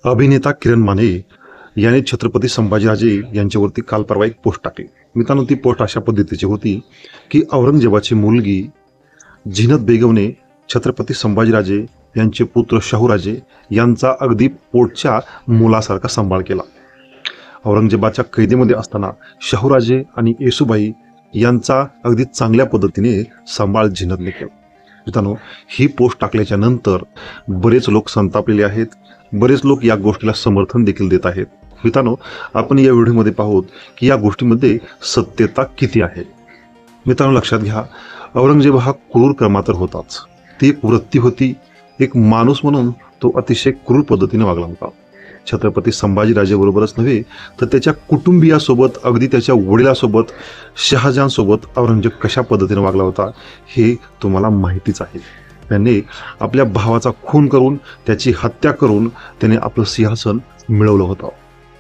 अभिनेता किरण माने याने छत्रपती संभाजीराजे यांच्यावरती काल परवा एक पोस्ट टाकली. मित्रांनो, ती पोस्ट अशा पद्धतीची होती की औरंगजेबाची मुलगी झीनत बेगमने छत्रपती संभाजीराजे यांचे पुत्र शाहूराजे यांचा अगदी पोटच्या मुलासारखा सांभाळ केला. औरंगजेबाच्या कैदेमध्ये असताना शाहूराजे आणि येसूबाई यांचा अगदी चांगल्या पद्धतीने सांभाळ झीनतने केला. मित्रांनो, ही पोस्ट टाकल्याच्या नंतर बरेच लोक संतापलेले आहेत. बरेच लोक या गोष्टीला समर्थन देखील देत आहेत. मित्रांनो, आपण या व्हिडिओमध्ये पाहूत की या गोष्टीमध्ये सत्यता किती आहे. मित्रांनो, लक्षात घ्या, औरंगजेब हा क्रूर कर्मा तर होताच, ती एक वृत्ती होती. एक माणूस म्हणून तो अतिशय क्रूर पद्धतीने वागला होता. छत्रपती संभाजीराजेबरोबरच नव्हे तर त्याच्या कुटुंबियासोबत, अगदी त्याच्या वडिलासोबत, शहाजहानसोबत औरंगजेब कशा पद्धतीने वागला होता हे तुम्हाला माहितीच आहे. त्याने आपल्या भावाचा खून करून, त्याची हत्या करून त्याने आपलं सिंहासन मिळवलं होतं.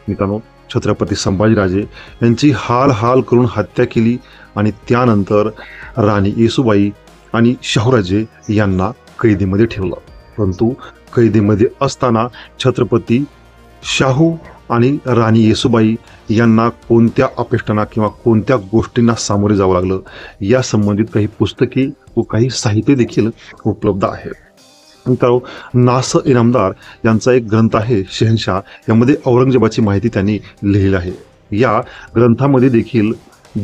मित्रांनो, छत्रपती संभाजीराजे यांची हाल हाल करून हत्या केली आणि त्यानंतर राणी येसूबाई आणि शाहूराजे यांना कैदेमध्ये ठेवलं. परंतु कैदेमध्ये असताना छत्रपती शाहू आणि राणी येसूबाई यांना कोणत्या अपेष्टांना किंवा कोणत्या गोष्टींना सामोरे जावं लागलं या संबंधित काही पुस्तके व काही साहित्य देखील उपलब्ध आहे. मित्रांनो, नास इनामदार यांचा एक ग्रंथ आहे शहनशाह, यामध्ये औरंगजेबाची माहिती त्यांनी लिहिली आहे. या ग्रंथामध्ये देखील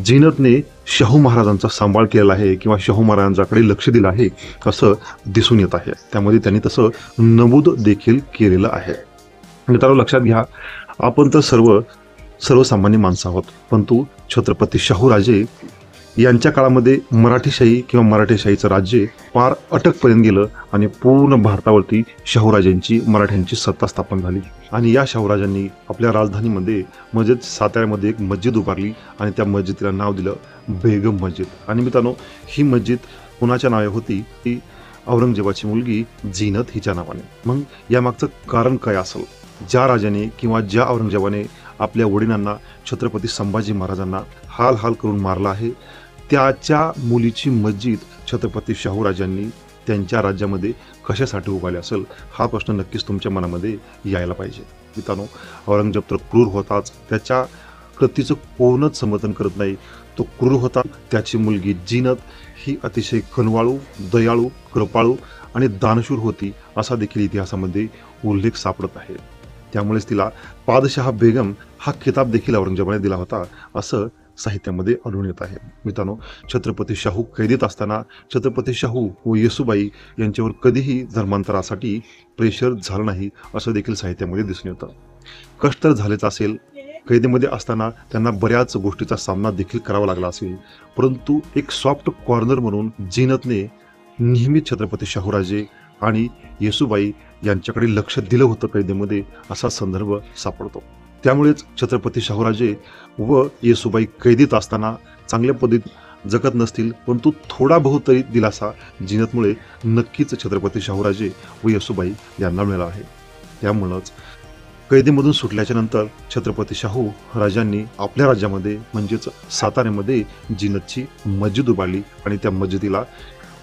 झीनतने शाहू महाराजांचा सांभाळ केलेला आहे किंवा शाहू महाराजांकडे लक्ष दिलं आहे असं दिसून येत आहे. त्यामध्ये त्यांनी तसं नमूद देखील केलेलं आहे. मित्रांनो, लक्षात घ्या, आपण तर सर्वसामान्य माणसं आहोत, परंतु छत्रपती शाहूराजे यांच्या काळामध्ये मराठीशाही किंवा मराठेशाहीचं राज्य पार अटकपर्यंत गेलं आणि पूर्ण भारतावरती शाहूराजांची, मराठ्यांची सत्ता स्थापन झाली. आणि या शाहूराजांनी आपल्या राजधानीमध्ये म्हणजे साताऱ्यामध्ये एक मस्जिद उभारली आणि त्या मस्जिदीला नाव दिलं बेगम मस्जिद. आणि मित्रांनो, ही मस्जिद कोणाच्या नावे होती? ती औरंगजेबाची मुलगी झीनत हिच्या नावाने. मग यामागचं कारण काय असेल? ज्या राजाने किंवा ज्या औरंगजेबाने आपल्या वडिलांना, छत्रपती संभाजी महाराजांना हाल हाल करून मारला आहे, त्याच्या मुलीची मस्जिद छत्रपती शाहूराजांनी त्यांच्या राज्यामध्ये कशासाठी उभारली असेल हा प्रश्न नक्कीच तुमच्या मनामध्ये यायला पाहिजे. मित्रांनो, औरंगजेब तर क्रूर होताच, त्याच्या कृतीचं कोणच समर्थन करत नाही. तो क्रूर होता. त्याची मुलगी झीनत ही अतिशय कनवाळू, दयाळू, कृपाळू आणि दानशूर होती असा देखील इतिहासामध्ये उल्लेख सापडत आहे. त्यामुळेच तिला पादशाह बेगम हा खिताब देखील औरंगजेबाने दिला होता असं साहित्यामध्ये आढळून येत आहे. मित्रांनो, छत्रपती शाहू कैदेत असताना छत्रपती शाहू व येसूबाई यांच्यावर कधीही धर्मांतरासाठी प्रेशर झालं नाही असं देखील साहित्यामध्ये दिसून येतं. कष्ट तर झालेच असेल, कैदेमध्ये असताना त्यांना बऱ्याच गोष्टीचा सामना देखील करावा लागला असेल, परंतु एक सॉफ्ट कॉर्नर म्हणून झीनतने नेहमीच छत्रपती शाहूराजे आणि येसूबाई यांच्याकडे लक्ष दिलं होतं कैदेमध्ये असा संदर्भ सापडतो. त्यामुळेच छत्रपती शाहूराजे व येसूबाई कैदेत असताना चांगल्या पद्धतीत जगत नसतील, परंतु थोडा बहुत तरी दिलासा झीनतमुळे नक्कीच छत्रपती शाहूराजे व येसूबाई यांना मिळाला आहे. त्यामुळंच कैदेमधून सुटल्याच्या नंतर छत्रपती शाहू राजांनी आपल्या राज्यामध्ये म्हणजेच साताऱ्यामध्ये झीनतची मस्जिद उभारली आणि त्या मस्जिदीला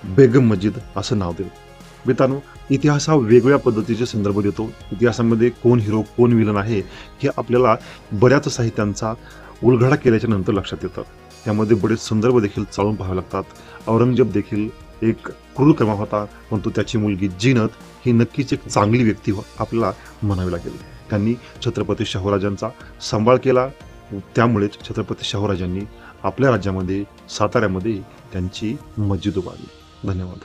बेगम मस्जिद असं नाव दिलं. मित्रांनो, इतिहास हा वेगवेगळ्या पद्धतीचे संदर्भ देतो. इतिहासामध्ये कोण हिरो, कोण विलन आहे हे आपल्याला बऱ्याच साहित्यांचा उलगडा केल्याच्या नंतर लक्षात येतं. त्यामध्ये बरेच संदर्भ देखील चालून पाहावे लागतात. औरंगजेब देखील एक क्रूर कर्मा होता, परंतु त्याची मुलगी झीनत ही नक्कीच एक चांगली व्यक्ती आपल्याला म्हणावी लागेल. त्यांनी छत्रपती शाहूराजांचा सांभाळ केला. त्यामुळेच छत्रपती शाहूराजांनी आपल्या राज्यामध्ये साताऱ्यामध्ये त्यांची मस्जिद उभारली. धन्यवाद.